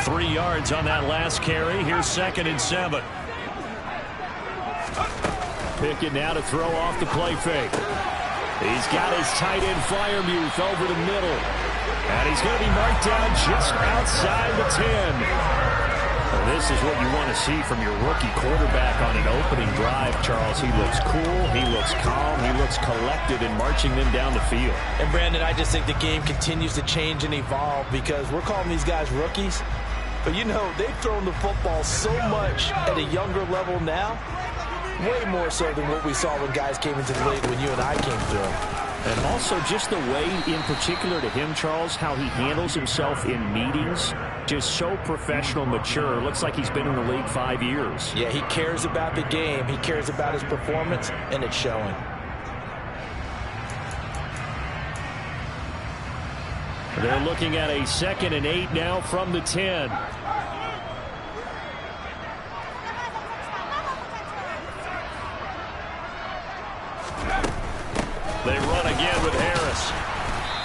3 yards on that last carry. Here's 2nd and 7. Pickett now to throw off the play fake. He's got his tight end Fryermuth over the middle. And he's going to be marked down just outside the 10. Well, this is what you want to see from your rookie quarterback on an opening drive, Charles. He looks cool, he looks calm, he looks collected in marching them down the field. And, Brandon, I just think the game continues to change and evolve because we're calling these guys rookies. But, you know, they've thrown the football so much at a younger level now, way more so than what we saw when guys came into the league when you and I came through. And also just the way, in particular to him, Charles, how he handles himself in meetings, just so professional, mature. Looks like he's been in the league 5 years. Yeah, he cares about the game. He cares about his performance, and it's showing. They're looking at a 2nd and 8 now from the 10. They run again with Harris.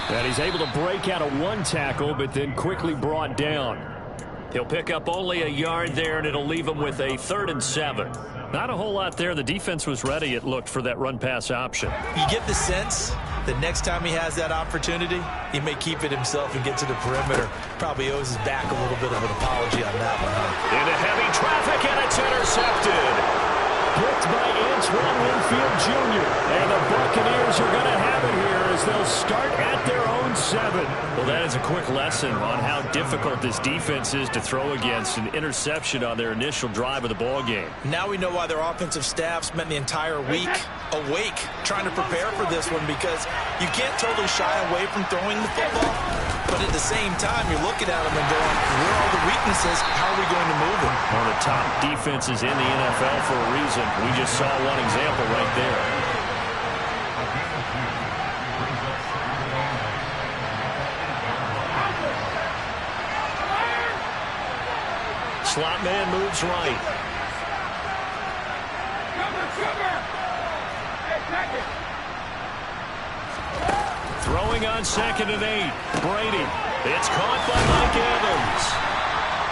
And he's able to break out of 1 tackle, but then quickly brought down. He'll pick up only a yard there, and it'll leave him with a 3rd and 7. Not a whole lot there. The defense was ready, it looked, for that run-pass option. You get the sense that next time he has that opportunity, he may keep it himself and get to the perimeter. Probably owes his back a little bit of an apology on that one. Huh? Into heavy traffic, and it's intercepted. Picked by Antoine Winfield Jr. And the Buccaneers are going to have it here as they'll start at their own 7. Well, that is a quick lesson on how difficult this defense is to throw against. An interception on their initial drive of the ball game. Now we know why their offensive staff spent the entire week awake trying to prepare for this one, because you can't totally shy away from throwing the football. But at the same time, you're looking at them and going, where are the weaknesses? How are we going to move them? One of the top defenses in the NFL for a reason. We just saw one example right there. Slot man moves right. Throwing on 2nd and 8. Brady. It's caught by Mike Evans.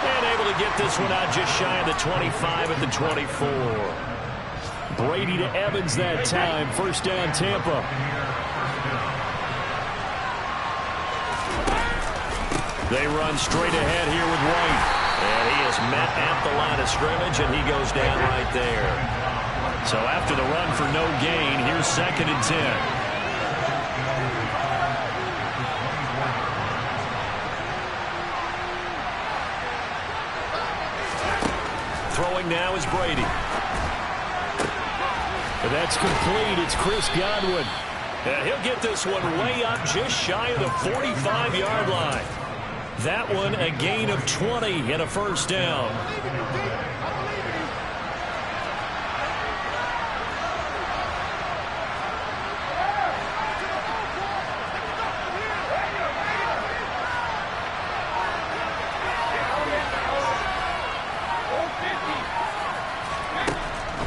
And able to get this one out just shy of the 25 at the 24. Brady to Evans that time. 1st down, Tampa. They run straight ahead here with White. And he is met at the line of scrimmage, and he goes down right there. So after the run for no gain, here's 2nd and 10. Throwing now is Brady. But that's complete. It's Chris Godwin. And he'll get this one way up just shy of the 45-yard line. That one a gain of 20 and a 1st down.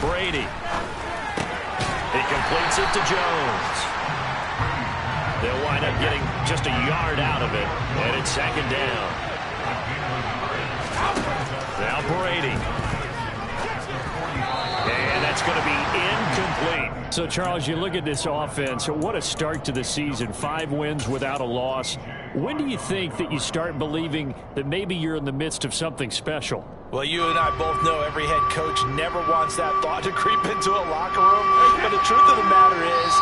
Brady. He completes it to Jones. They'll wind up getting just a yard out of it, and it's 2nd down. Now Brady. And that's going to be incomplete. So, Charles, you look at this offense, what a start to the season. 5 wins without a loss. When do you think that you start believing that maybe you're in the midst of something special? Well, you and I both know every head coach never wants that thought to creep into a locker room. But the truth of the matter is,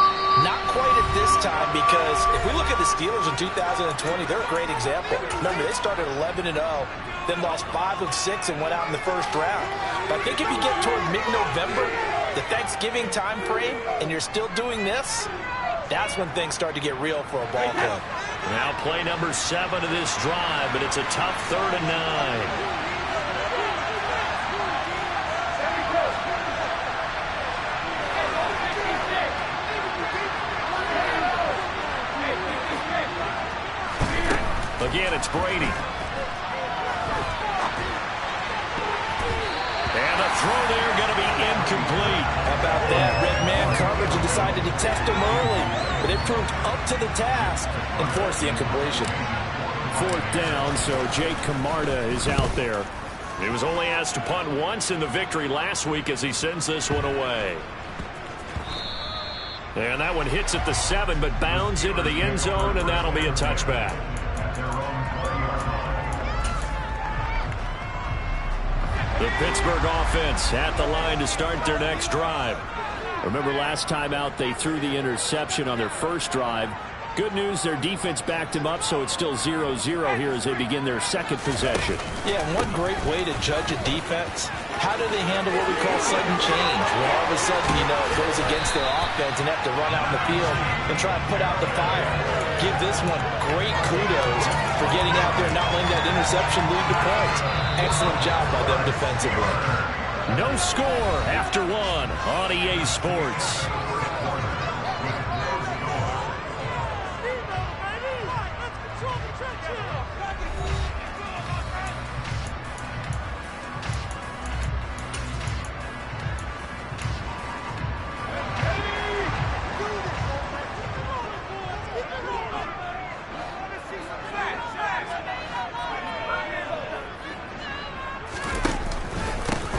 not quite at this time, because if we look at the Steelers in 2020, they're a great example. Remember, they started 11-0, then lost 5 of 6 and went out in the 1st round. But I think if you get toward mid-November, the Thanksgiving time frame, and you're still doing this, that's when things start to get real for a ball club. Now play number 7 of this drive, but it's a tough 3rd and 9. Again, it's Brady. And a throw there going to be incomplete. How about that? Red man coverage and decided to test him early. But it proved up to the task and forced the incompletion. 4th down, so Jake Camarda is out there. He was only asked to punt once in the victory last week as he sends this one away. And that one hits at the 7, but bounds into the end zone, and that'll be a touchback. The Pittsburgh offense at the line to start their next drive. Remember last time out they threw the interception on their first drive. Good news, their defense backed him up, so it's still 0-0 here as they begin their second possession. Yeah, and one great way to judge a defense, how do they handle what we call sudden change? When all of a sudden, you know, it goes against their offense and have to run out in the field and try to put out the fire. Give this one great kudos for getting out there and not letting that interception lead to points. Excellent job by them defensively. No score after one on EA Sports.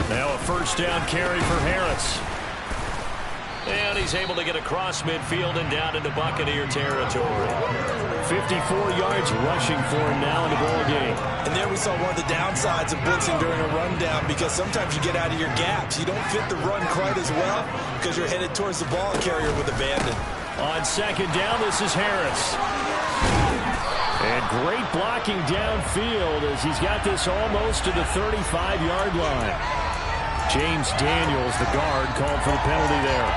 Now a first down carry for Harris. And he's able to get across midfield and down into Buccaneer territory. 54 yards rushing for him now in the ball game. And there we saw one of the downsides of blitzing during a rundown, because sometimes you get out of your gaps. You don't fit the run quite as well because you're headed towards the ball carrier with abandon. On second down, this is Harris. And great blocking downfield as he's got this almost to the 35-yard line. James Daniels, the guard, called for the penalty there.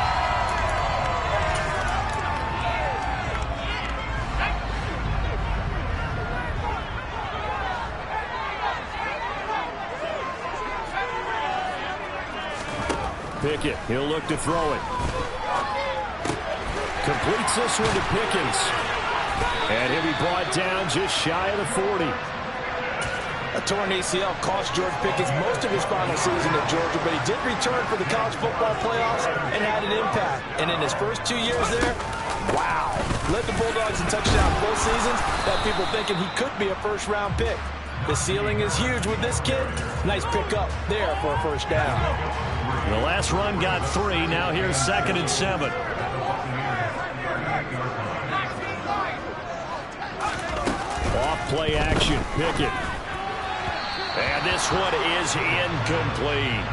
Pickett, he'll look to throw it. Completes this one to Pickens. And he'll be brought down just shy of the 40. A torn ACL cost George Pickens most of his final season at Georgia, but he did return for the college football playoffs and had an impact. And in his first 2 years there, wow. Led the Bulldogs in touchdowns both seasons. Had people thinking he could be a first-round pick. The ceiling is huge with this kid. Nice pickup there for a first down. The last run got 3. Now here's 2nd and 7. Off play action. Pickett. And this one is incomplete.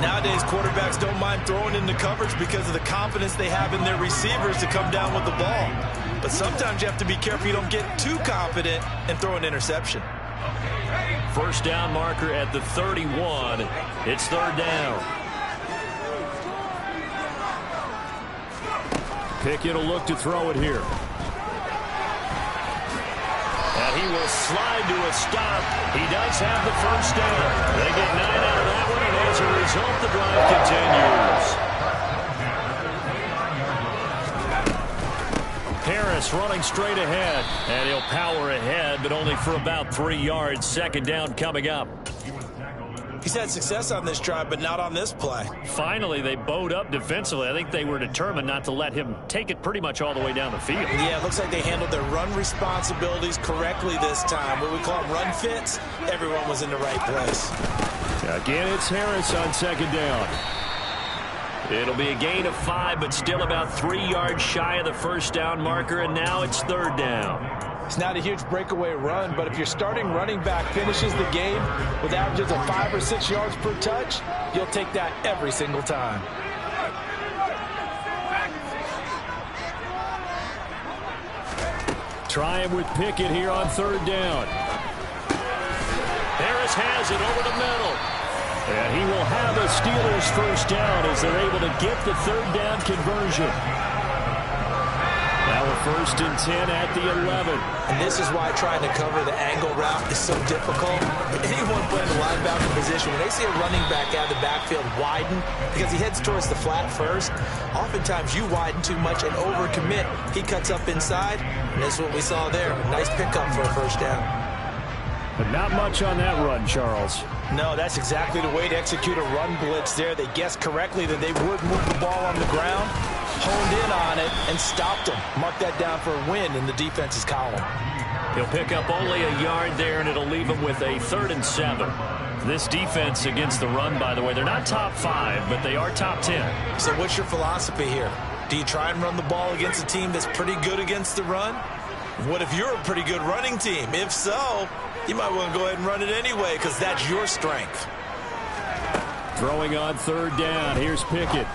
Nowadays, quarterbacks don't mind throwing into coverage because of the confidence they have in their receivers to come down with the ball. But sometimes you have to be careful you don't get too confident and throw an interception. First down marker at the 31. It's 3rd down. Pickett will look to throw it here. And he will slide to a stop. He does have the first down. They get 9 out of that one, and as a result, the drive continues. Harris running straight ahead, and he'll power ahead, but only for about 3 yards. 2nd down coming up. He's had success on this drive, but not on this play. Finally, they bowed up defensively. I think they were determined not to let him take it pretty much all the way down the field. Yeah, it looks like they handled their run responsibilities correctly this time. What we call run fits, everyone was in the right place. Again, it's Harris on 2nd down. It'll be a gain of 5, but still about 3 yards shy of the first down marker, and now it's 3rd down. It's not a huge breakaway run, but if your starting running back finishes the game with averages of 5 or 6 yards per touch, you'll take that every single time. Try him with Pickett here on 3rd down. Harris has it over the middle. And he will have a Steelers first down as they're able to get the 3rd down conversion. Now a 1st and 10 at the 11. And this is why trying to cover the angle route is so difficult. Anyone playing the linebacker position, when they see a running back out of the backfield widen, because he heads towards the flat first, oftentimes you widen too much and overcommit. He cuts up inside, and that's what we saw there. Nice pickup for a first down. But not much on that run, Charles. No, that's exactly the way to execute a run blitz there. They guessed correctly that they would move the ball on the ground, honed in on it, and stopped them. Mark that down for a win in the defense's column. He'll pick up only a yard there, and it'll leave him with a 3rd and 7. This defense against the run, by the way, they're not top 5, but they are top 10. So what's your philosophy here? Do you try and run the ball against a team that's pretty good against the run? What if you're a pretty good running team? If so, you might want to go ahead and run it anyway because that's your strength. Throwing on 3rd down. Here's Pickett.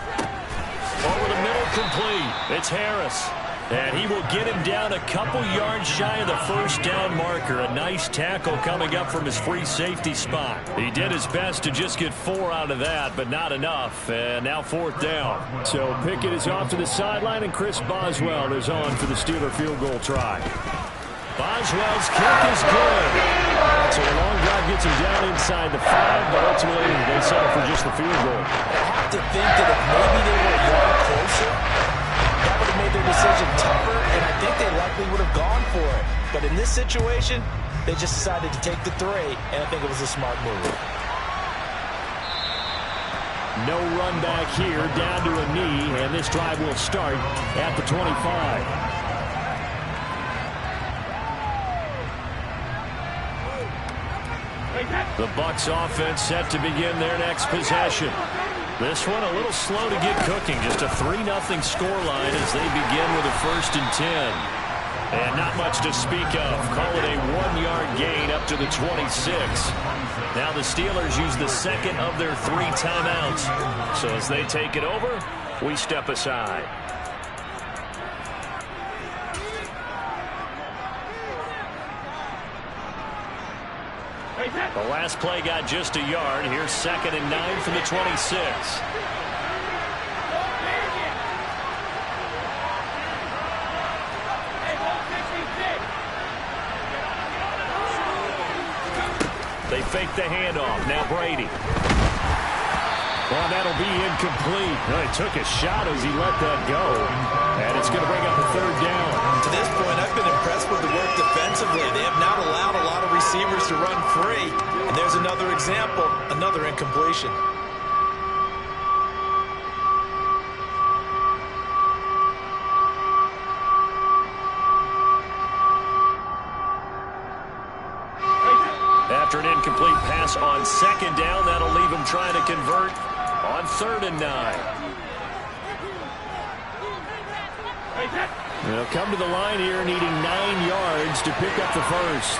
Over the middle, complete. It's Harris. And he will get him down a couple yards shy of the 1st down marker. A nice tackle coming up from his free safety spot. He did his best to just get 4 out of that, but not enough. And now 4th down. So Pickett is off to the sideline, and Chris Boswell is on for the Steeler field goal try. Boswell's kick is good. So a long drive gets him down inside the 5, but ultimately they settle for just the field goal. I have to think that if maybe they were a yard closer, that would have made their decision tougher, and I think they likely would have gone for it. But in this situation, they just decided to take the 3, and I think it was a smart move. No run back here, down to a knee, and this drive will start at the 25. The Bucs offense set to begin their next possession. This one a little slow to get cooking. Just a 3-0 scoreline as they begin with a 1st and 10. And not much to speak of. Call it a 1-yard gain up to the 26. Now the Steelers use the 2nd of their 3 timeouts. So as they take it over, we step aside. The last play got just a yard. Here's 2nd and 9 from the 26. They fake the handoff. Now Brady. Well, that'll be incomplete. Well, he took a shot as he let that go. And it's going to bring up a 3rd down. To this point, I've been impressed with the work defensively. They have not allowed a lot of receivers to run free. And there's another example, another incompletion. After an incomplete pass on 2nd down, that'll leave him trying to convert on 3rd and 9. They'll come to the line here needing 9 yards to pick up the 1st.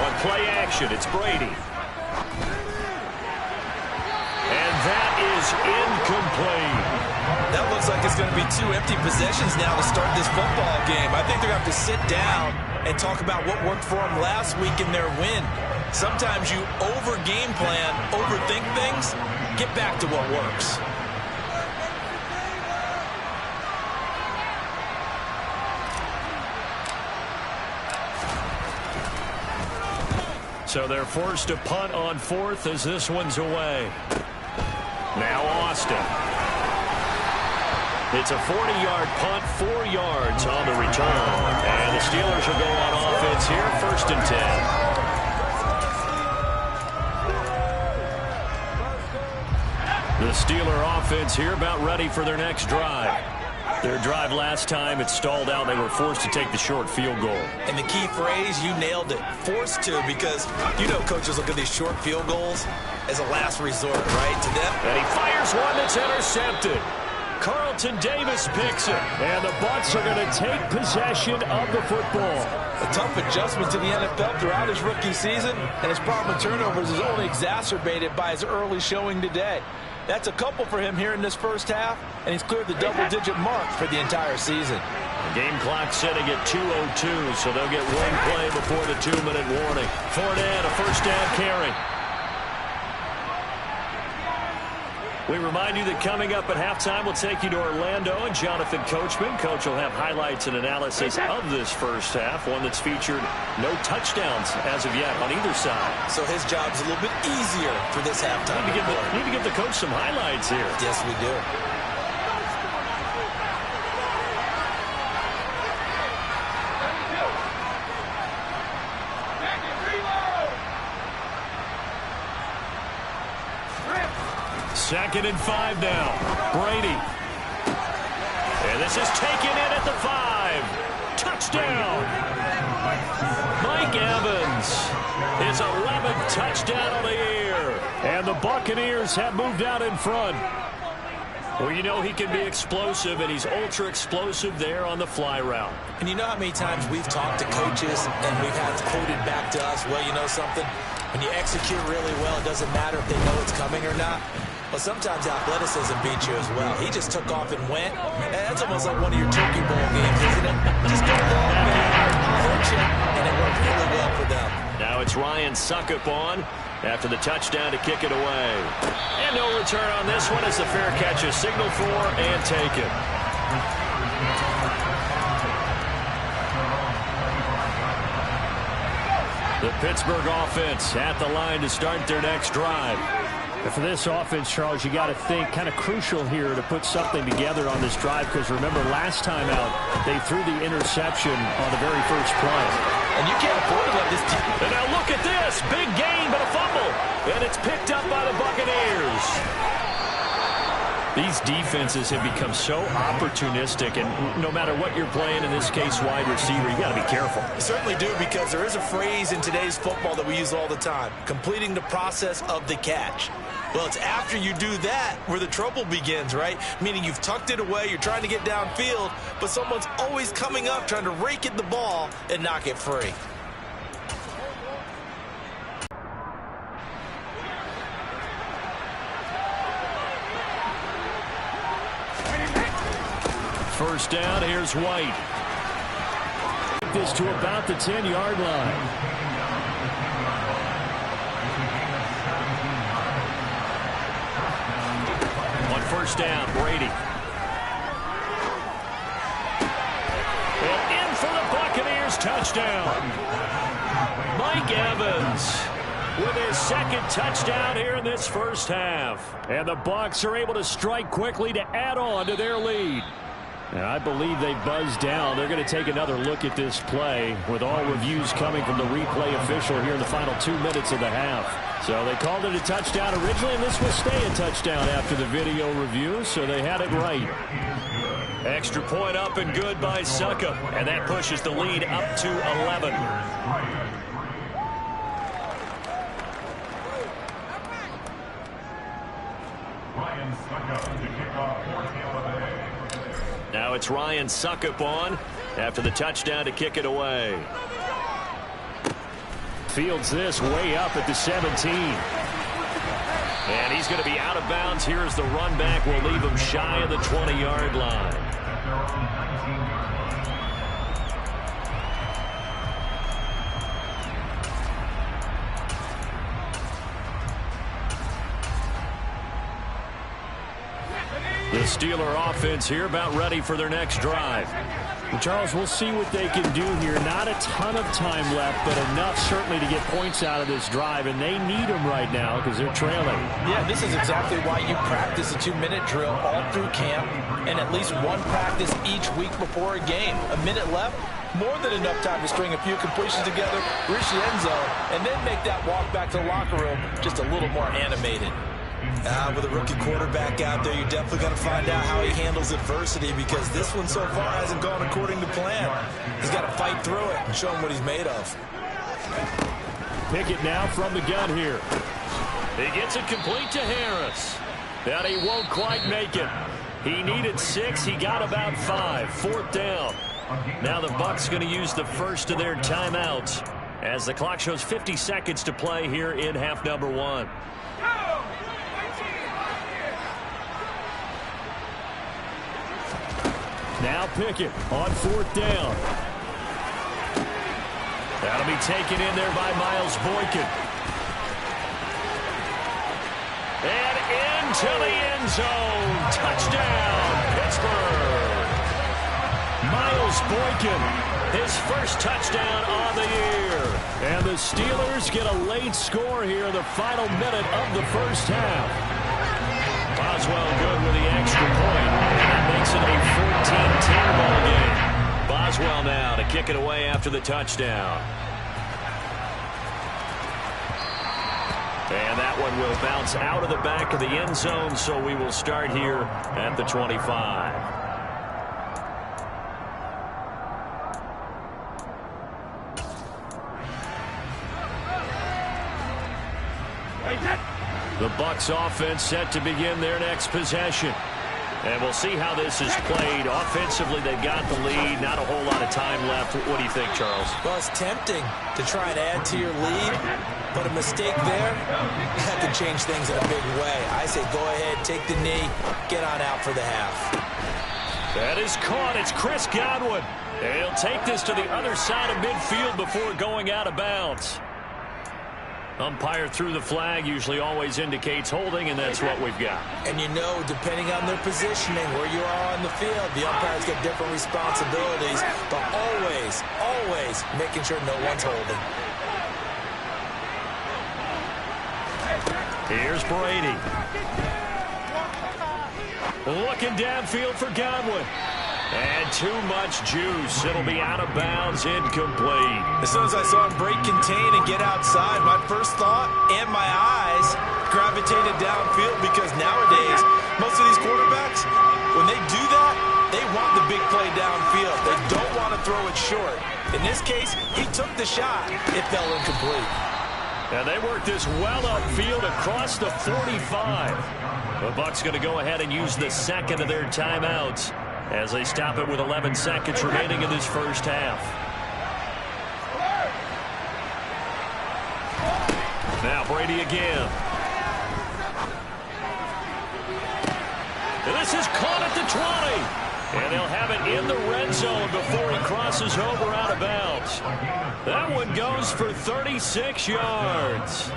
On play action, it's Brady. And that is incomplete. That looks like it's going to be 2 empty possessions now to start this football game. I think they're going to have to sit down and talk about what worked for them last week in their win. Sometimes you over-game plan, overthink things, get back to what works. So they're forced to punt on 4th as this one's away. Now Austin. It's a 40-yard punt, 4 yards on the return. And the Steelers will go on offense here, 1st and 10. The Steeler offense here about ready for their next drive. Their drive last time, it stalled out. They were forced to take the short field goal. And the key phrase, you nailed it, forced to, because you know coaches look at these short field goals as a last resort, right, to them. And he fires one that's intercepted. Carlton Davis picks it. And the Bucs are going to take possession of the football. A tough adjustment to the NFL throughout his rookie season, and his problem with turnovers is only exacerbated by his early showing today. That's a couple for him here in this 1st half, and he's cleared the double-digit mark for the entire season. Game clock setting at 2:02, so they'll get 1 play before the 2-minute warning. Fournette, a 1st down carry. We remind you that coming up at halftime, we'll take you to Orlando and Jonathan Coachman. Coach will have highlights and analysis of this 1st half, one that's featured no touchdowns as of yet on either side. So his job's a little bit easier for this halftime. Need to give the coach some highlights here. Yes, we do. Second and 5 now. Brady. And this is taken in at the 5. Touchdown. Mike Evans, his 11th touchdown on the year. And the Buccaneers have moved out in front. Well, you know he can be explosive, and he's ultra-explosive there on the fly route. And you know how many times we've talked to coaches and we've had it quoted back to us, well, you know something? When you execute really well, it doesn't matter if they know it's coming or not. Well, sometimes athleticism beats you as well. He just took off and went. That's almost like one of your Turkey Bowl games, isn't it? Just go long, man. I'll hurt you. And it worked really well for them. Now it's Ryan Suckup on after the touchdown to kick it away. And no return on this one as the fair catch is signaled for and taken. The Pittsburgh offense at the line to start their next drive. And for this offense, Charles, you got to think kind of crucial here to put something together on this drive, because remember last time out they threw the interception on the very first play. And you can't afford to let this team. And now look at this. Big gain, but a fumble. And it's picked up by the Buccaneers. These defenses have become so opportunistic, and no matter what you're playing, in this case wide receiver, you got to be careful. You certainly do, because there is a phrase in today's football that we use all the time, completing the process of the catch. Well, it's after you do that where the trouble begins, right? Meaning you've tucked it away, you're trying to get downfield, but someone's always coming up trying to rake at the ball and knock it free. First down, here's White. This to about the 10-yard line. On first down, Brady. And in for the Buccaneers, touchdown. Mike Evans with his second touchdown here in this first half. And the Bucs are able to strike quickly to add on to their lead. And I believe they buzzed down. They're going to take another look at this play with all reviews coming from the replay official here in the final 2 minutes of the half. So they called it a touchdown originally, and this will stay a touchdown after the video review, so they had it right. Extra point up and good by Suckup, and that pushes the lead up to 11. Now it's Ryan Suckup on after the touchdown to kick it away. Fields this way up at the 17. And he's going to be out of bounds here as the run back will leave him shy of the 20-yard line. The Steeler offense here about ready for their next drive. Charles, we'll see what they can do here. Not a ton of time left, but enough certainly to get points out of this drive, and they need them right now because they're trailing. Yeah, this is exactly why you practice a 2-minute drill all through camp and at least one practice each week before a game. A minute left, more than enough time to string a few completions together, reach the end zone, and then make that walk back to the locker room just a little more animated. With a rookie quarterback out there, you're definitely going to find out how he handles adversity, because this one so far hasn't gone according to plan. He's got to fight through it and show him what he's made of. Pickett now from the gun here. He gets it complete to Harris. But he won't quite make it. He needed 6. He got about 5. Fourth down. Now the Bucs going to use the first of their timeouts as the clock shows 50 seconds to play here in half number 1. Now Pickett on fourth down. That'll be taken in there by Miles Boykin. And into the end zone. Touchdown, Pittsburgh. Miles Boykin, his first touchdown on the year. And the Steelers get a late score here in the final minute of the first half. Boswell good with the extra point. And that makes it a 14-10 ball game. Boswell now to kick it away after the touchdown. And that one will bounce out of the back of the end zone, so we will start here at the 25. The Bucs offense set to begin their next possession. And we'll see how this is played. Offensively, they've got the lead. Not a whole lot of time left. What do you think, Charles? Well, it's tempting to try and add to your lead, but a mistake there, that can change things in a big way. I say go ahead, take the knee, get on out for the half. That is caught. It's Chris Godwin. And he'll take this to the other side of midfield before going out of bounds. Umpire threw the flag, usually always indicates holding, and that's what we've got. And you know, depending on their positioning, where you are on the field, the umpires get different responsibilities, but always, always making sure no one's holding. Here's Brady. Looking downfield for Godwin. And too much juice. It'll be out of bounds, incomplete. As soon as I saw him break contain and get outside, my first thought and my eyes gravitated downfield, because nowadays, most of these quarterbacks, when they do that, they want the big play downfield. They don't want to throw it short. In this case, he took the shot. It fell incomplete. And they work this well upfield across the 45. The Bucs going to go ahead and use the second of their timeouts as they stop it with 11 seconds remaining in this first half. Now Brady again. And this is caught at the 20. And they'll have it in the red zone before he crosses over out of bounds. That one goes for 36 yards.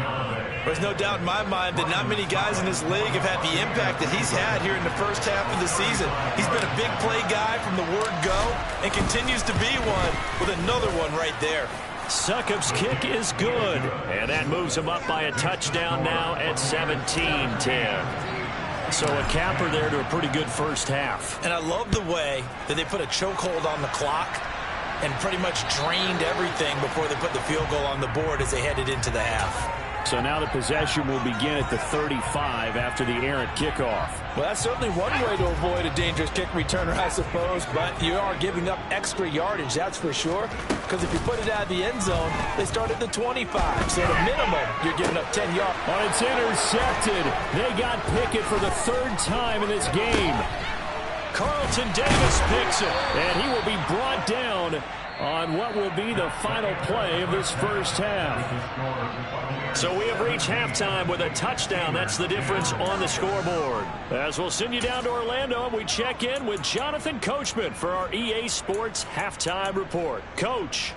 There's no doubt in my mind that not many guys in this league have had the impact that he's had here in the first half of the season. He's been a big play guy from the word go and continues to be one with another one right there. Succop's kick is good, and that moves him up by a touchdown now at 17-10. So a capper there to a pretty good first half. And I love the way that they put a chokehold on the clock and pretty much drained everything before they put the field goal on the board as they headed into the half. So now the possession will begin at the 35 after the errant kickoff. Well, that's certainly one way to avoid a dangerous kick returner, I suppose, but you are giving up extra yardage, that's for sure, because if you put it out of the end zone, they start at the 25, so at a minimum, you're giving up 10 yards. Oh, it's intercepted. They got Pickett for the third time in this game. Carlton Davis picks it, and he will be brought down on what will be the final play of this first half. So we have reached halftime with a touchdown. That's the difference on the scoreboard. As we'll send you down to Orlando, we check in with Jonathan Coachman for our EA Sports Halftime Report. Coach.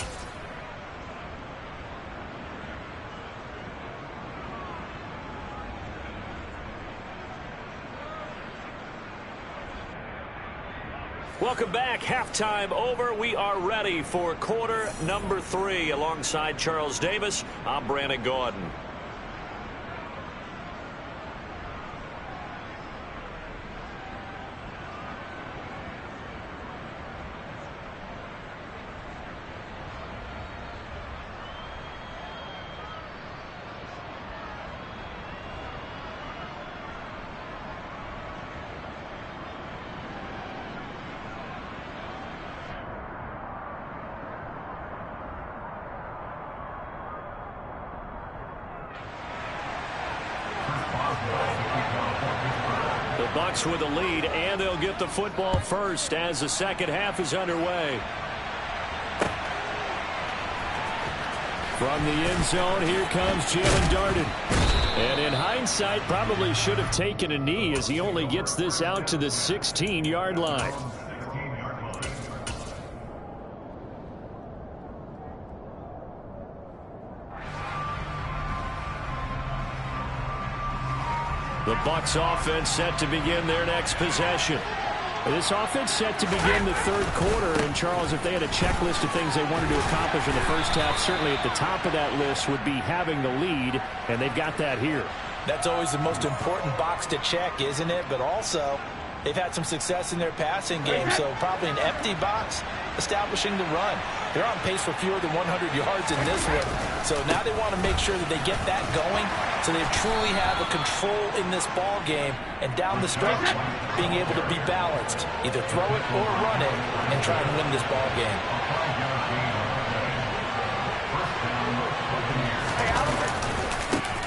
Welcome back. Halftime over. We are ready for quarter number 3. Alongside Charles Davis, I'm Brandon Gaudin. The Bucs with the lead, and they'll get the football first as the second half is underway. From the end zone, here comes Jalen Darden. And in hindsight, probably should have taken a knee as he only gets this out to the 16-yard line. The Bucs offense set to begin their next possession. This offense set to begin the third quarter. And, Charles, if they had a checklist of things they wanted to accomplish in the first half, certainly at the top of that list would be having the lead, and they've got that here. That's always the most important box to check, isn't it? But also, they've had some success in their passing game, so probably an empty box establishing the run. They're on pace for fewer than 100 yards in this one. So now they want to make sure that they get that going so they truly have a control in this ball game, and down the stretch, being able to be balanced. Either throw it or run it and try and win this ball game.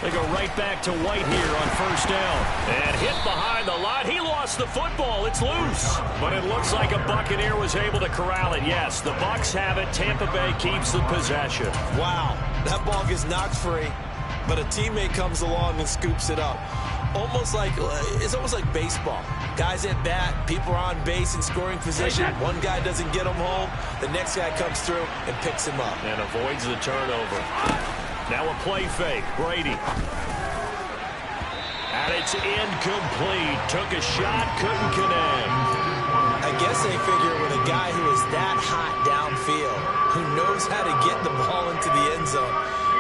They go go right back to White here on first down. And hit behind the line. He lost the football. It's loose. But it looks like a Buccaneer was able to corral it. Yes, the Bucs have it. Tampa Bay keeps the possession. Wow, that ball gets knocked free, but a teammate comes along and scoops it up. It's almost like baseball. Guys at bat, people are on base in scoring position. One guy doesn't get him home. The next guy comes through and picks him up. And avoids the turnover. Now a play fake. Brady. And it's incomplete. Took a shot, couldn't connect. I guess they figure with a guy who is that hot downfield, who knows how to get the ball into the end zone,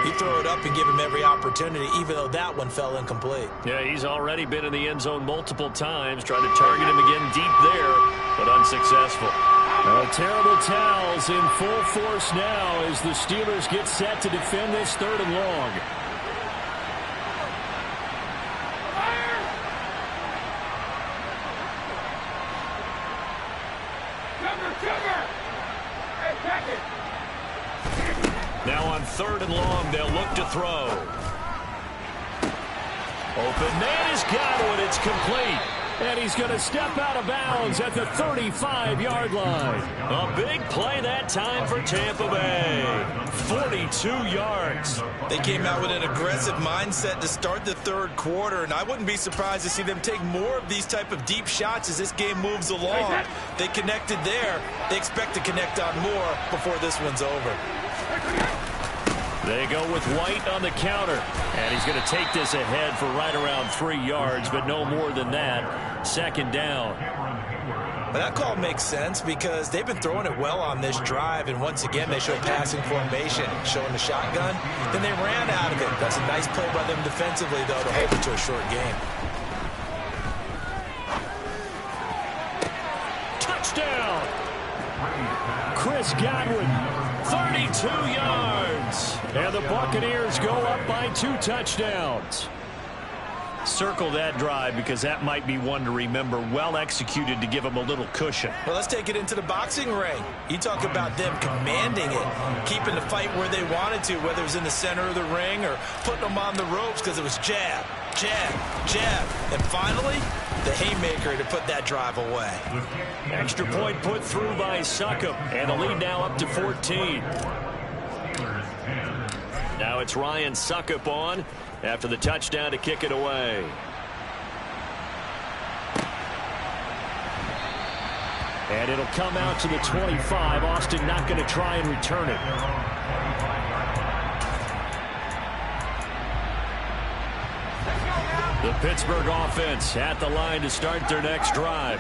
you throw it up and give him every opportunity, even though that one fell incomplete. Yeah, he's already been in the end zone multiple times, trying to target him again deep there, but unsuccessful. Terrible towels in full force now as the Steelers get set to defend this 3rd and long. Now on 3rd and long, they'll look to throw. Open man is Godwin. It's complete. And he's going to step out of bounds at the 35-yard line. A big play that time for Tampa Bay. 42 yards. They came out with an aggressive mindset to start the 3rd quarter, and I wouldn't be surprised to see them take more of these type of deep shots as this game moves along. They connected there. They expect to connect on more before this one's over. They go with White on the counter. And he's going to take this ahead for right around 3 yards, but no more than that. 2nd down. But that call makes sense because they've been throwing it well on this drive, and once again they show passing formation, showing the shotgun. Then they ran out of it. That's a nice play by them defensively, though, to hold it to a short game. Touchdown! Chris Godwin, 32 yards. And the Buccaneers go up by 2 touchdowns. Circle that drive because that might be one to remember. Well executed to give them a little cushion. Well, let's take it into the boxing ring. You talk about them commanding it, keeping the fight where they wanted to, whether it was in the center of the ring or putting them on the ropes because it was jab, jab, jab. And finally, the haymaker to put that drive away. Extra point put through by Succop. And the lead now up to 14. Now it's Ryan Succop on after the touchdown to kick it away. And it'll come out to the 25. Austin not going to try and return it. The Pittsburgh offense at the line to start their next drive.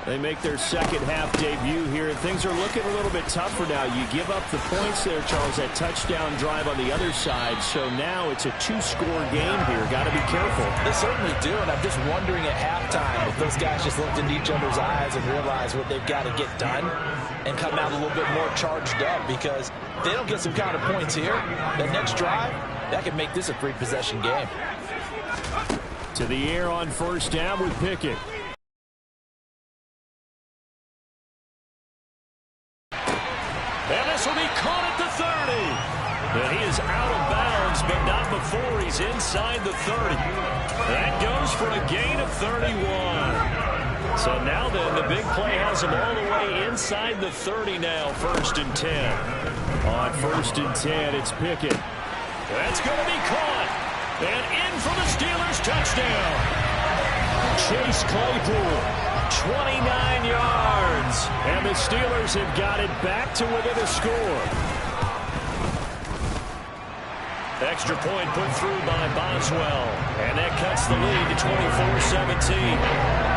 They make their 2nd half debut here. Things are looking a little bit tougher now. You give up the points there, Charles, that touchdown drive on the other side. So now it's a 2-score game here. Got to be careful. They certainly do, and I'm just wondering at halftime if those guys just looked into each other's eyes and realized what they've got to get done and come out a little bit more charged up, because if they don't get some kind of points here, that next drive, that could make this a 3-possession game. To the air on first down with Pickett. And this will be caught at the 30. And he is out of bounds, but not before he's inside the 30. That goes for a gain of 31. So now then, the big play has him all the way inside the 30 now, 1st and 10. On 1st and 10, it's Pickett. That's going to be caught. And in for the Steelers touchdown. Chase Claypool. 29 yards. And the Steelers have got it back to within a score. Extra point put through by Boswell. And that cuts the lead to 24-17.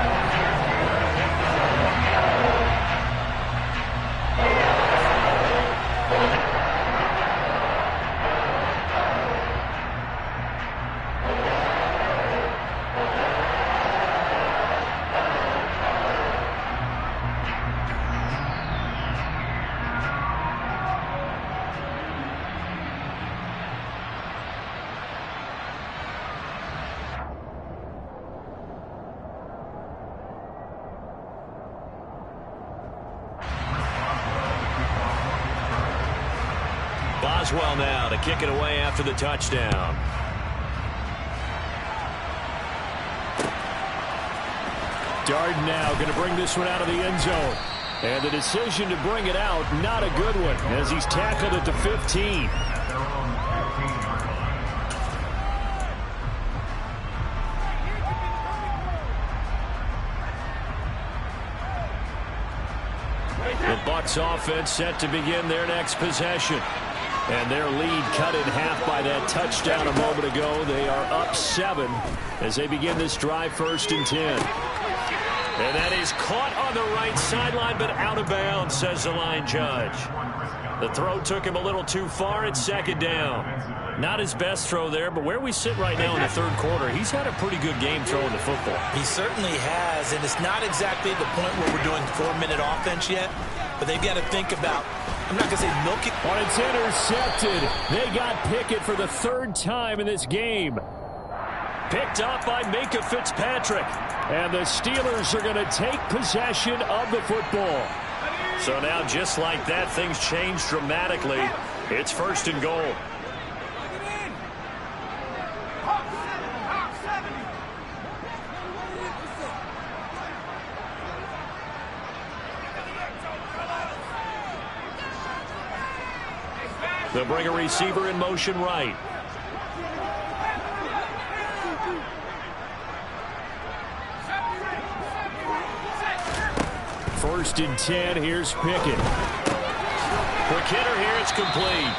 Boswell now to kick it away after the touchdown. Darden now going to bring this one out of the end zone. And the decision to bring it out, not a good one, as he's tackled at the 15. The Bucs offense set to begin their next possession. And their lead cut in half by that touchdown a moment ago. They are up 7 as they begin this drive, 1st and 10. And that is caught on the right sideline, but out of bounds, says the line judge. The throw took him a little too far at 2nd down. Not his best throw there, but where we sit right now in the 3rd quarter, he's had a pretty good game throwing the football. He certainly has, and it's not exactly the point where we're doing 4-minute offense yet, but they've got to think about, I'm not going to say milk it. Oh, it's intercepted. They got Pickett for the 3rd time in this game. Picked up by Minka Fitzpatrick. And the Steelers are going to take possession of the football. So now, just like that, things change dramatically. It's 1st and goal. They'll bring a receiver in motion right. First and 10, here's Pickett. Quick hitter here, it's complete.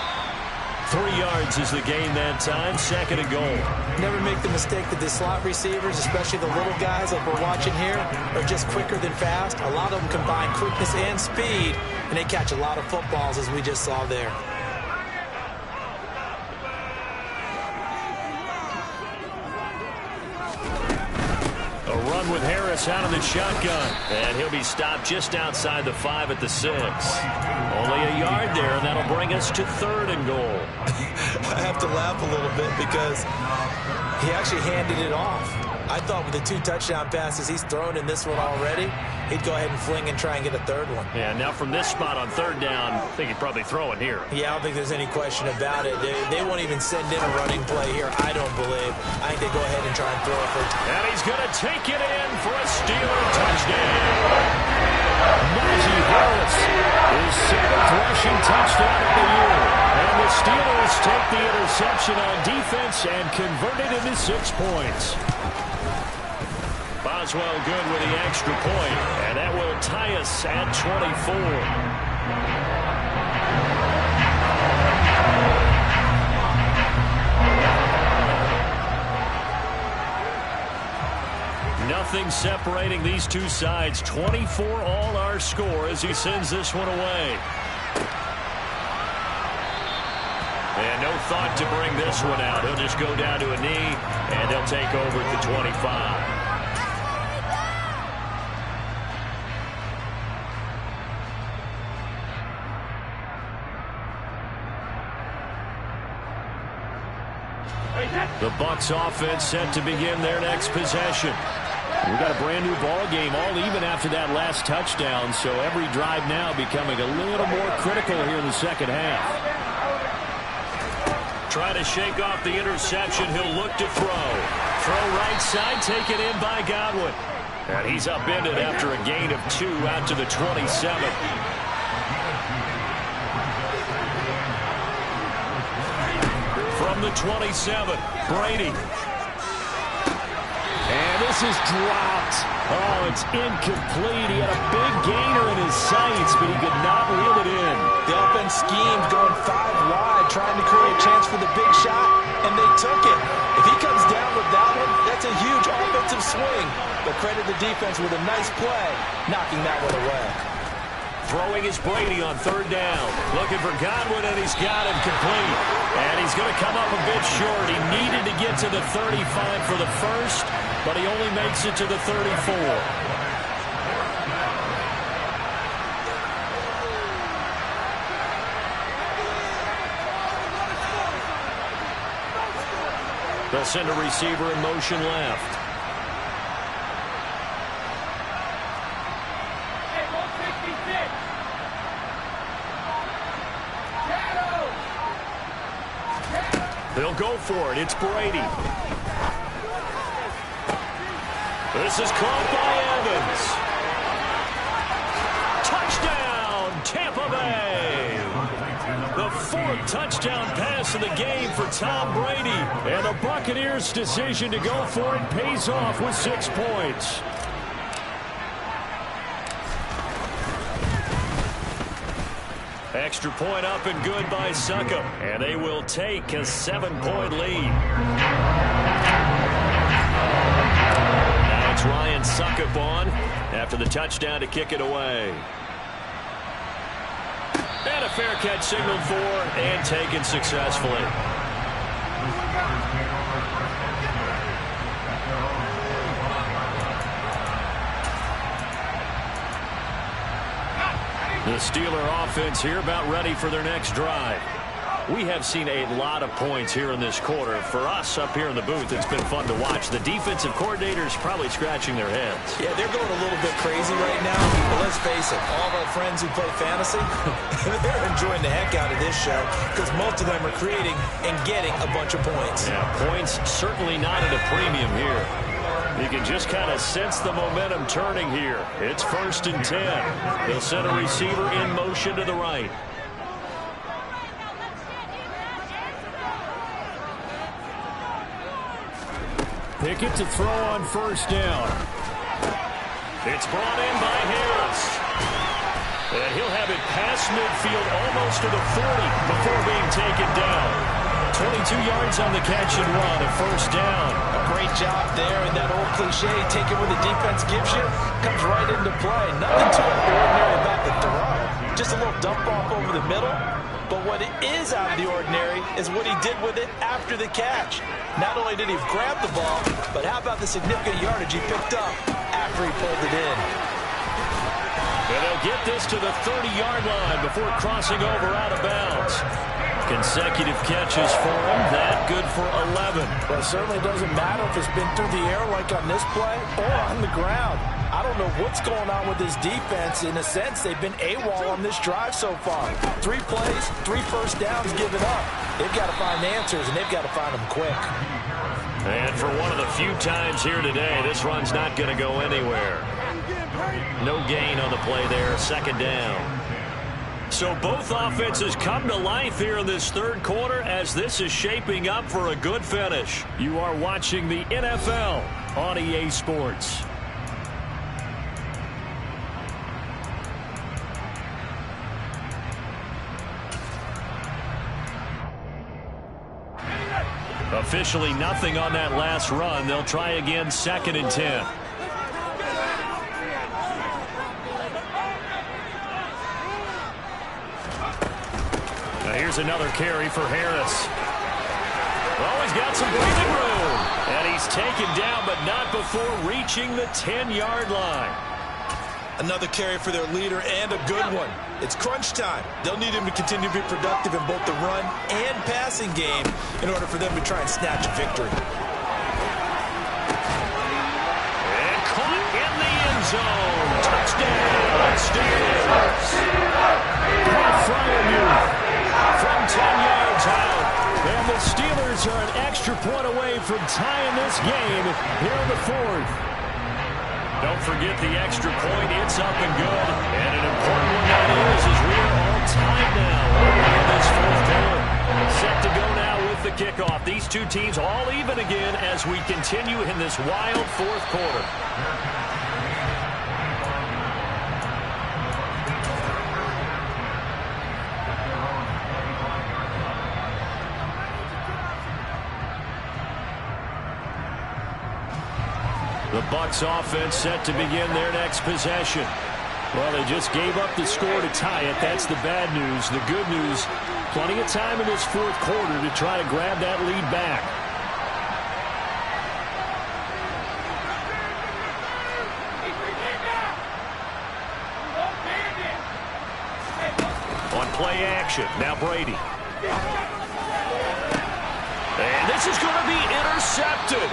3 yards is the gain that time, 2nd and goal. Never make the mistake that the slot receivers, especially the little guys like we're watching here, are just quicker than fast. A lot of them combine quickness and speed, and they catch a lot of footballs, as we just saw there. With Harris out of the shotgun, and he'll be stopped just outside the 5 at the 6. Only a yard there, and that'll bring us to 3rd and goal. I have to laugh a little bit because he actually handed it off. I thought with the 2 touchdown passes he's thrown in this one already, he'd go ahead and fling and try and get a 3rd one. Yeah, now from this spot on 3rd down, I think he'd probably throw it here. Yeah, I don't think there's any question about it. They won't even send in a running play here, I don't believe. I think they go ahead and try and throw it for. And he's going to take it in for a Steeler touchdown. Najee Harris, his 7th rushing touchdown of the year. And the Steelers take the interception on defense and convert it into 6 points. Boswell good with the extra point, and that will tie us at 24. Nothing separating these two sides. 24 all our score as he sends this one away. And no thought to bring this one out. He'll just go down to a knee, and they'll take over at the 25. The Bucs offense set to begin their next possession. We've got a brand new ball game, all even after that last touchdown, so every drive now becoming a little more critical here in the 2nd half. Try to shake off the interception. He'll look to throw. Throw right side, taken in by Godwin. And he's upended after a gain of 2 out to the 27. From the 27, Brady. And this is dropped. Oh, it's incomplete. He had a big gainer in his sights, but he could not reel it in. The offense schemed going 5 wide, trying to create a chance for the big shot, and they took it. If he comes down with that one, that's a huge offensive swing. But credit the defense with a nice play, knocking that one away. Throwing is Brady on 3rd down. Looking for Godwin, and he's got him complete. And he's going to come up a bit short. He needed to get to the 35 for the first, but he only makes it to the 34. They'll send a receiver in motion left. They'll go for it. It's Brady. This is caught by Evans. Touchdown, Tampa Bay. The fourth touchdown pass of the game for Tom Brady. And the Buccaneers' decision to go for it pays off with 6 points. Extra point up and good by Succop. And they will take a 7-point lead. Now it's Ryan Succop on after the touchdown to kick it away. And a fair catch signaled for and taken successfully. The Steeler offense here about ready for their next drive. We have seen a lot of points here in this quarter. For us up here in the booth, it's been fun to watch. The defensive coordinators probably scratching their heads. Yeah, they're going a little bit crazy right now. But let's face it, all of our friends who play fantasy, they're enjoying the heck out of this show because most of them are creating and getting a bunch of points. Yeah, points certainly not at a premium here. You can just kind of sense the momentum turning here. It's 1st and 10. They'll send a receiver in motion to the right. Pickett to throw on 1st down. It's brought in by Harris. And he'll have it past midfield almost to the 40 before being taken down. 22 yards on the catch and run, a 1st down. A great job there, and that old cliche, take it when the defense gives you, comes right into play. Nothing too ordinary about the throw. Just a little dump off over the middle. But what is out of the ordinary is what he did with it after the catch. Not only did he grab the ball, but how about the significant yardage he picked up after he pulled it in. And they'll get this to the 30-yard line before crossing over out of bounds. Consecutive catches for him. That good for 11. Well, it certainly doesn't matter if it's been through the air like on this play or on the ground. I don't know what's going on with this defense. In a sense, they've been AWOL on this drive so far. 3 plays, 3 1st downs given up. They've got to find answers, and they've got to find them quick. And for one of the few times here today, this run's not going to go anywhere. No gain on the play there, 2nd down. So both offenses come to life here in this 3rd quarter as this is shaping up for a good finish. You are watching the NFL on EA Sports. Officially nothing on that last run. They'll try again, 2nd and 10. Now here's another carry for Harris. Oh, he's got some breathing room. And he's taken down, but not before reaching the 10-yard line. Another carry for their leader and a good one. It's crunch time. They'll need him to continue to be productive in both the run and passing game in order for them to try and snatch a victory. And caught in the end zone. Touchdown, Steelers. From 10 yards out. And the Steelers are an extra point away from tying this game here in the 4th. Don't forget the extra point. It's up and good. And an important one that is as we are all tied now in this 4th quarter. Set to go now with the kickoff. These two teams all even again as we continue in this wild 4th quarter. The Bucs offense set to begin their next possession. Well, they just gave up the score to tie it. That's the bad news. The good news, plenty of time in this 4th quarter to try to grab that lead back. On play action, now Brady. And this is going to be intercepted.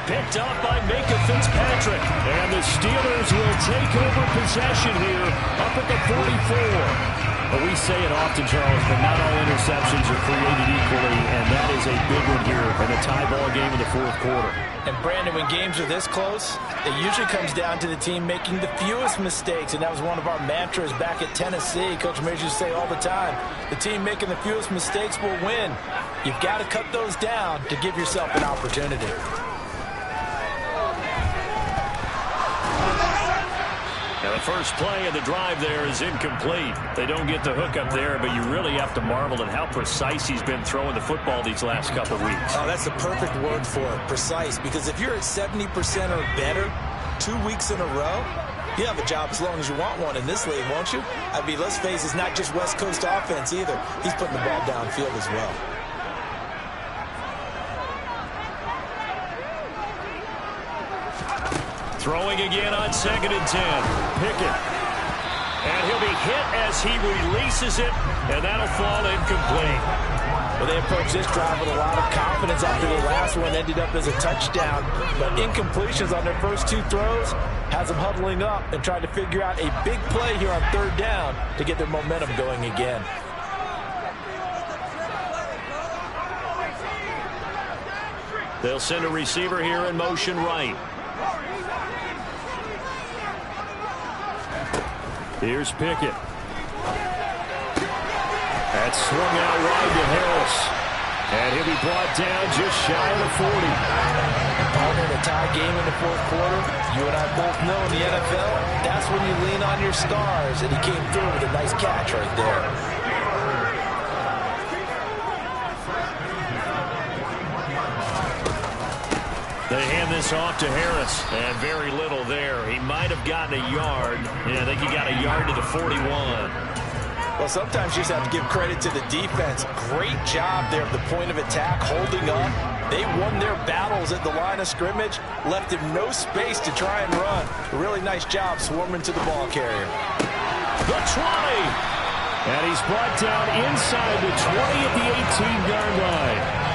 Picked up by Minka Fitzpatrick. And the Steelers will take over possession here up at the 44. But we say it often, Charles, but not all interceptions are created equally, and that is a big one here in the tie ball game in the fourth quarter. And, Brandon, when games are this close, it usually comes down to the team making the fewest mistakes, and that was one of our mantras back at Tennessee. Coach Mays used to say all the time, the team making the fewest mistakes will win. You've got to cut those down to give yourself an opportunity. Now the first play of the drive there is incomplete. They don't get the hook up there, but you really have to marvel at how precise he's been throwing the football these last couple weeks. Oh, that's the perfect word for it, precise, because if you're at 70% or better 2 weeks in a row, you have a job as long as you want one in this league, won't you? I mean, let's face it, it's not just West Coast offense either. He's putting the ball downfield as well. Throwing again on 2nd and 10. Pickett. And he'll be hit as he releases it, and that'll fall incomplete. Well, they approached this drive with a lot of confidence after the last one ended up as a touchdown. But incompletions on their first 2 throws has them huddling up and trying to figure out a big play here on 3rd down to get their momentum going again. They'll send a receiver here in motion right. Here's Pickett. That's swung out wide to Harris. And he'll be brought down just shy of the 40. Partner, in a tie game in the fourth quarter, you and I both know in the NFL, that's when you lean on your stars. And he came through with a nice catch right there. They hand this off to Harris, and very little there. He might have gotten a yard. Yeah, I think he got a yard to the 41. Well, sometimes you just have to give credit to the defense. Great job there at the point of attack, holding up. They won their battles at the line of scrimmage, left him no space to try and run. A really nice job swarming to the ball carrier. The 20. And he's brought down inside the 20 at the 18-yard line.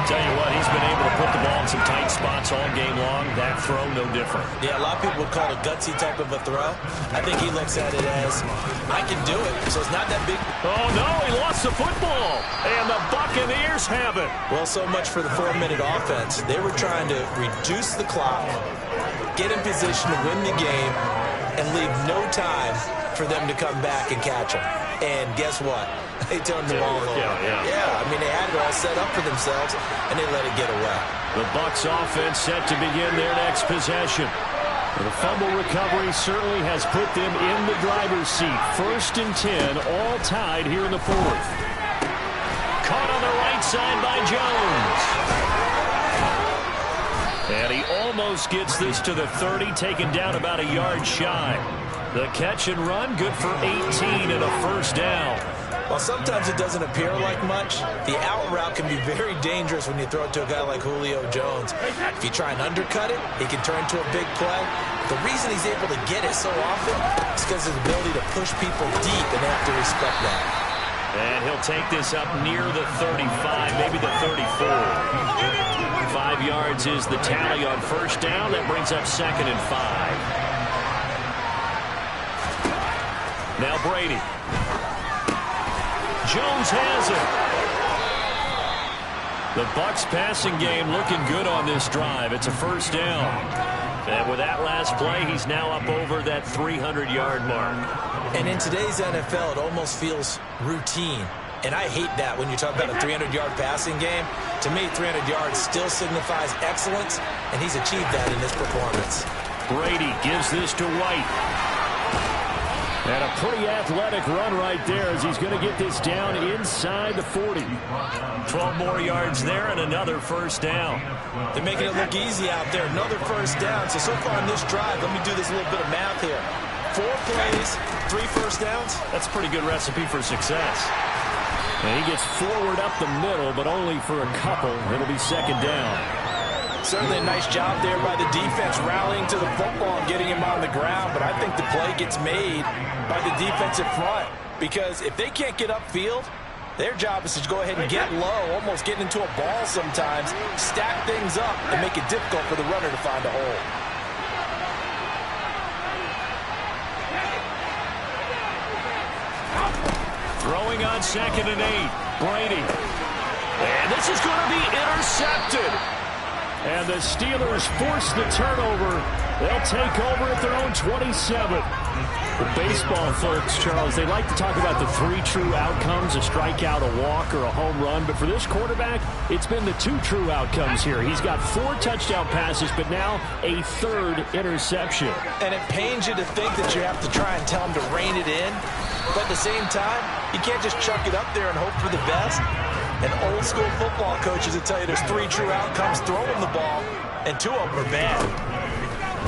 Tell you what, he's been able to put the ball in some tight spots all game long. That throw, no different. Yeah, a lot of people would call it a gutsy type of a throw. I think he looks at it as, I can do it, so it's not that big. Oh, no, he lost the football, and the Buccaneers have it. Well, so much for the 4-minute offense. They were trying to reduce the clock, get in position to win the game, and leave no time for them to come back and catch them. And guess what? They turned the ball over. Yeah, I mean, they had it all set up for themselves, and they let it get away. The Bucs offense set to begin their next possession. The fumble recovery certainly has put them in the driver's seat. 1st and 10, all tied here in the 4th. Caught on the right side by Jones. And he almost gets this to the 30, taken down about a yard shy. The catch and run, good for 18 and a 1st down. Well, sometimes it doesn't appear like much. The out route can be very dangerous when you throw it to a guy like Julio Jones. If you try and undercut it, he can turn into a big play. The reason he's able to get it so often is because of his ability to push people deep, and they have to respect that. And he'll take this up near the 35, maybe the 34. 5 yards is the tally on 1st down. That brings up 2nd and 5. Now Brady. Jones has it. The Bucs passing game looking good on this drive. It's a 1st down. And with that last play, he's now up over that 300-yard mark. And in today's NFL, it almost feels routine. And I hate that when you talk about a 300-yard passing game. To me, 300 yards still signifies excellence, and he's achieved that in this performance. Brady gives this to White. And a pretty athletic run right there as he's going to get this down inside the 40. 12 more yards there and another 1st down. They're making it look easy out there. Another 1st down. So far in this drive, let me do this little bit of math here. 4 plays, 3 1st downs. That's a pretty good recipe for success. And he gets forward up the middle, but only for a couple. It'll be 2nd down. Certainly a nice job there by the defense rallying to the football and getting him on the ground. But I think the play gets made by the defensive front. Because if they can't get upfield, Their job is to go ahead and get low, almost getting into a ball sometimes, stack things up, and make it difficult for the runner to find a hole. Throwing on 2nd and 8. Brady. And this is going to be intercepted. And the Steelers force the turnover. They'll take over at their own 27. The baseball folks, Charles, they like to talk about the 3 true outcomes, a strikeout, a walk, or a home run. But for this quarterback, it's been the 2 true outcomes here. He's got 4 touchdown passes, but now a 3rd interception. And it pains you to think that you have to try and tell him to rein it in. But at the same time, you can't just chuck it up there and hope for the best. And old school football coaches will tell you there's 3 true outcomes throwing the ball, and 2 of them are bad.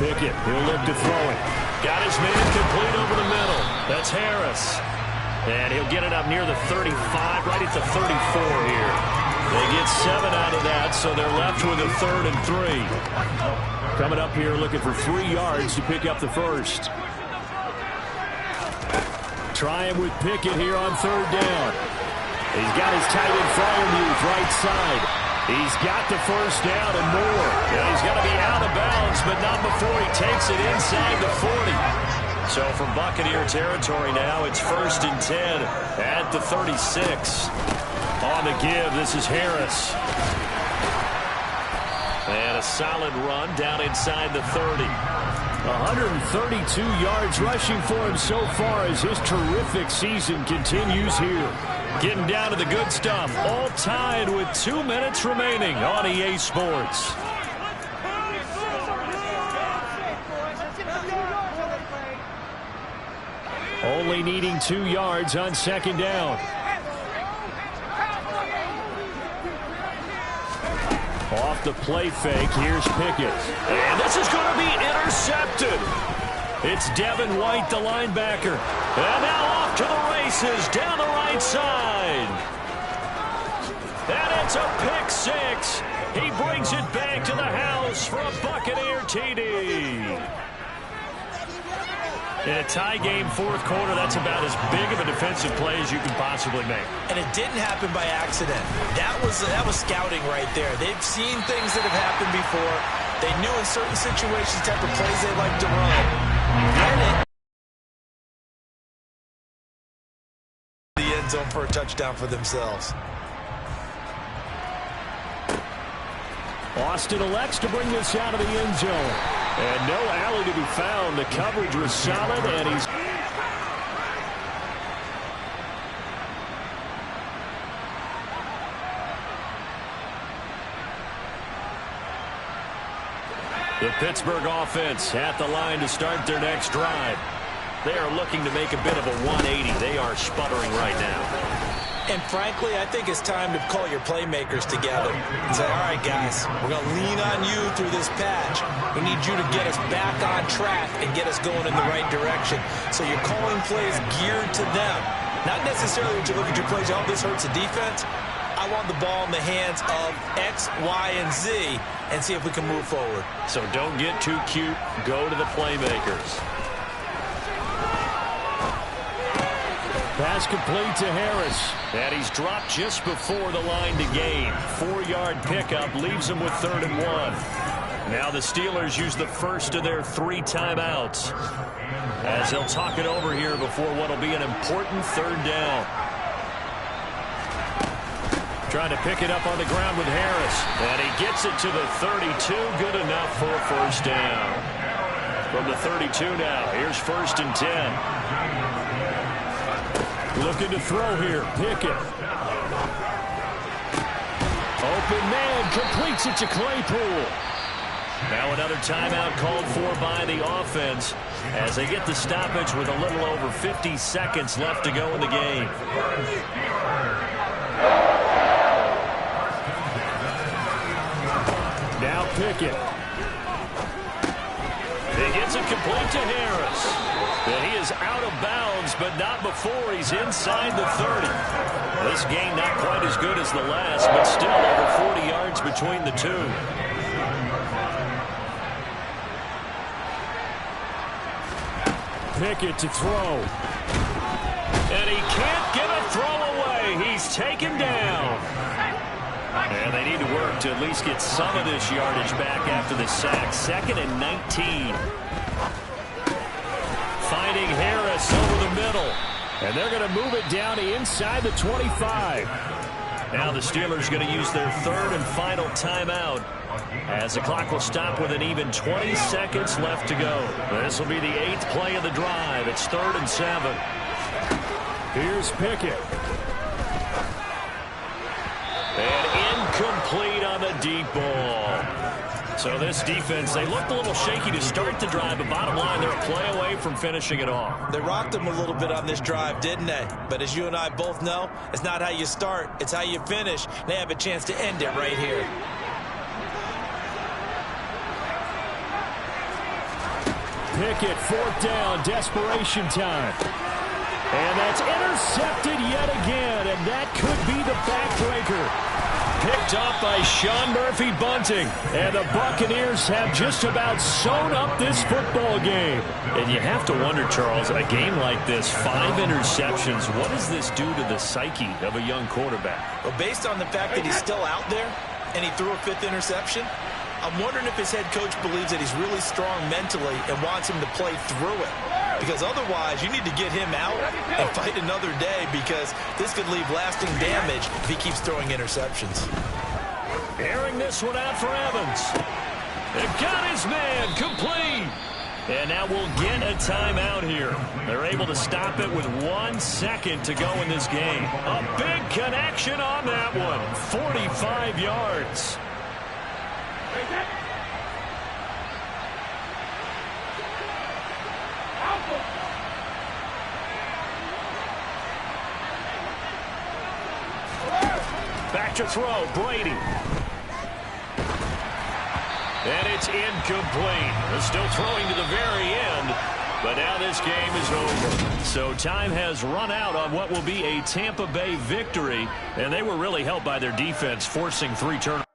Pickett, he'll look to throw it. Got his man complete over the middle. That's Harris. And he'll get it up near the 35, right at the 34 here. They get 7 out of that, so they're left with a 3rd and 3. Coming up here looking for 3 yards to pick up the first. Trying with Pickett here on 3rd down. He's got his tight end Freiermuth right side. He's got the first down and more. And he's got to be out of bounds, but not before he takes it inside the 40. So from Buccaneer territory now, it's 1st and 10 at the 36. On the give, this is Harris. And a solid run down inside the 30. 132 yards rushing for him so far as his terrific season continues here. Getting down to the good stuff, all tied with 2 minutes remaining on EA Sports. Only needing 2 yards on 2nd down. Off the play fake, here's Pickett. And this is going to be intercepted. It's Devin White, the linebacker. And now off to the races down the right side. And it's a pick 6. He brings it back to the house for a Buccaneer TD. In a tie game, 4th quarter, that's about as big of a defensive play as you can possibly make. And it didn't happen by accident. That was scouting right there. They've seen things that have happened before. They knew in certain situations type of plays they like to run. And the end zone for a touchdown for themselves. Austin elects to bring this out of the end zone. And no alley to be found. The coverage was solid, and he's... The Pittsburgh offense at the line to start their next drive. They are looking to make a bit of a 180. They are sputtering right now. And frankly, I think it's time to call your playmakers together and say, all right, guys, we're going to lean on you through this patch. We need you to get us back on track and get us going in the right direction. So you're calling plays geared to them. Not necessarily when you look at your plays, oh, this hurts the defense. I want the ball in the hands of X, Y, and Z and see if we can move forward. So don't get too cute. Go to the playmakers. Pass complete to Harris. And he's dropped just before the line to gain. 4-yard pickup leaves him with 3rd and 1. Now the Steelers use the first of their 3 timeouts as they'll talk it over here before what will be an important 3rd down. Trying to pick it up on the ground with Harris. And he gets it to the 32. Good enough for a 1st down. From the 32 now, here's 1st and 10. Looking to throw here. Pickett. Open man. Completes it to Claypool. Now another timeout called for by the offense as they get the stoppage with a little over 50 seconds left to go in the game. Now Pickett. He gets it complete to Harris. And he is out of bounds, but not before he's inside the 30. This game not quite as good as the last, but still over 40 yards between the two. Pickett to throw. And he can't get a throw away. he's taken down. And they need to work to at least get some of this yardage back after the sack. 2nd and 19. Finding Harris over the middle. And they're going to move it down to inside the 25. Now the Steelers going to use their 3rd and final timeout, as the clock will stop with an even 20 seconds left to go. This will be the 8th play of the drive. It's 3rd and 7. Here's Pickett. And incomplete on the deep ball. So this defense, they looked a little shaky to start the drive, but bottom line, they're a play away from finishing it off. They rocked them a little bit on this drive, didn't they? But as you and I both know, it's not how you start, it's how you finish. They have a chance to end it right here. Pickett, 4th down, desperation time. And that's intercepted yet again, and that could be the backbreaker. Picked up by Sean Murphy-Bunting. And the Buccaneers have just about sewn up this football game. And you have to wonder, Charles, a game like this, 5 interceptions, what does this do to the psyche of a young quarterback? Well, based on the fact that he's still out there and he threw a 5th interception, I'm wondering if his head coach believes that he's really strong mentally and wants him to play through it. Because otherwise, you need to get him out and fight another day, because this could leave lasting damage if he keeps throwing interceptions. Airing this one out for Evans. They've got his man complete. And now we'll get a timeout here. They're able to stop it with 1 second to go in this game. A big connection on that one. 45 yards. Back to throw, Brady. And it's incomplete. They're still throwing to the very end, but now this game is over. So time has run out on what will be a Tampa Bay victory, and they were really helped by their defense forcing 3 turnovers.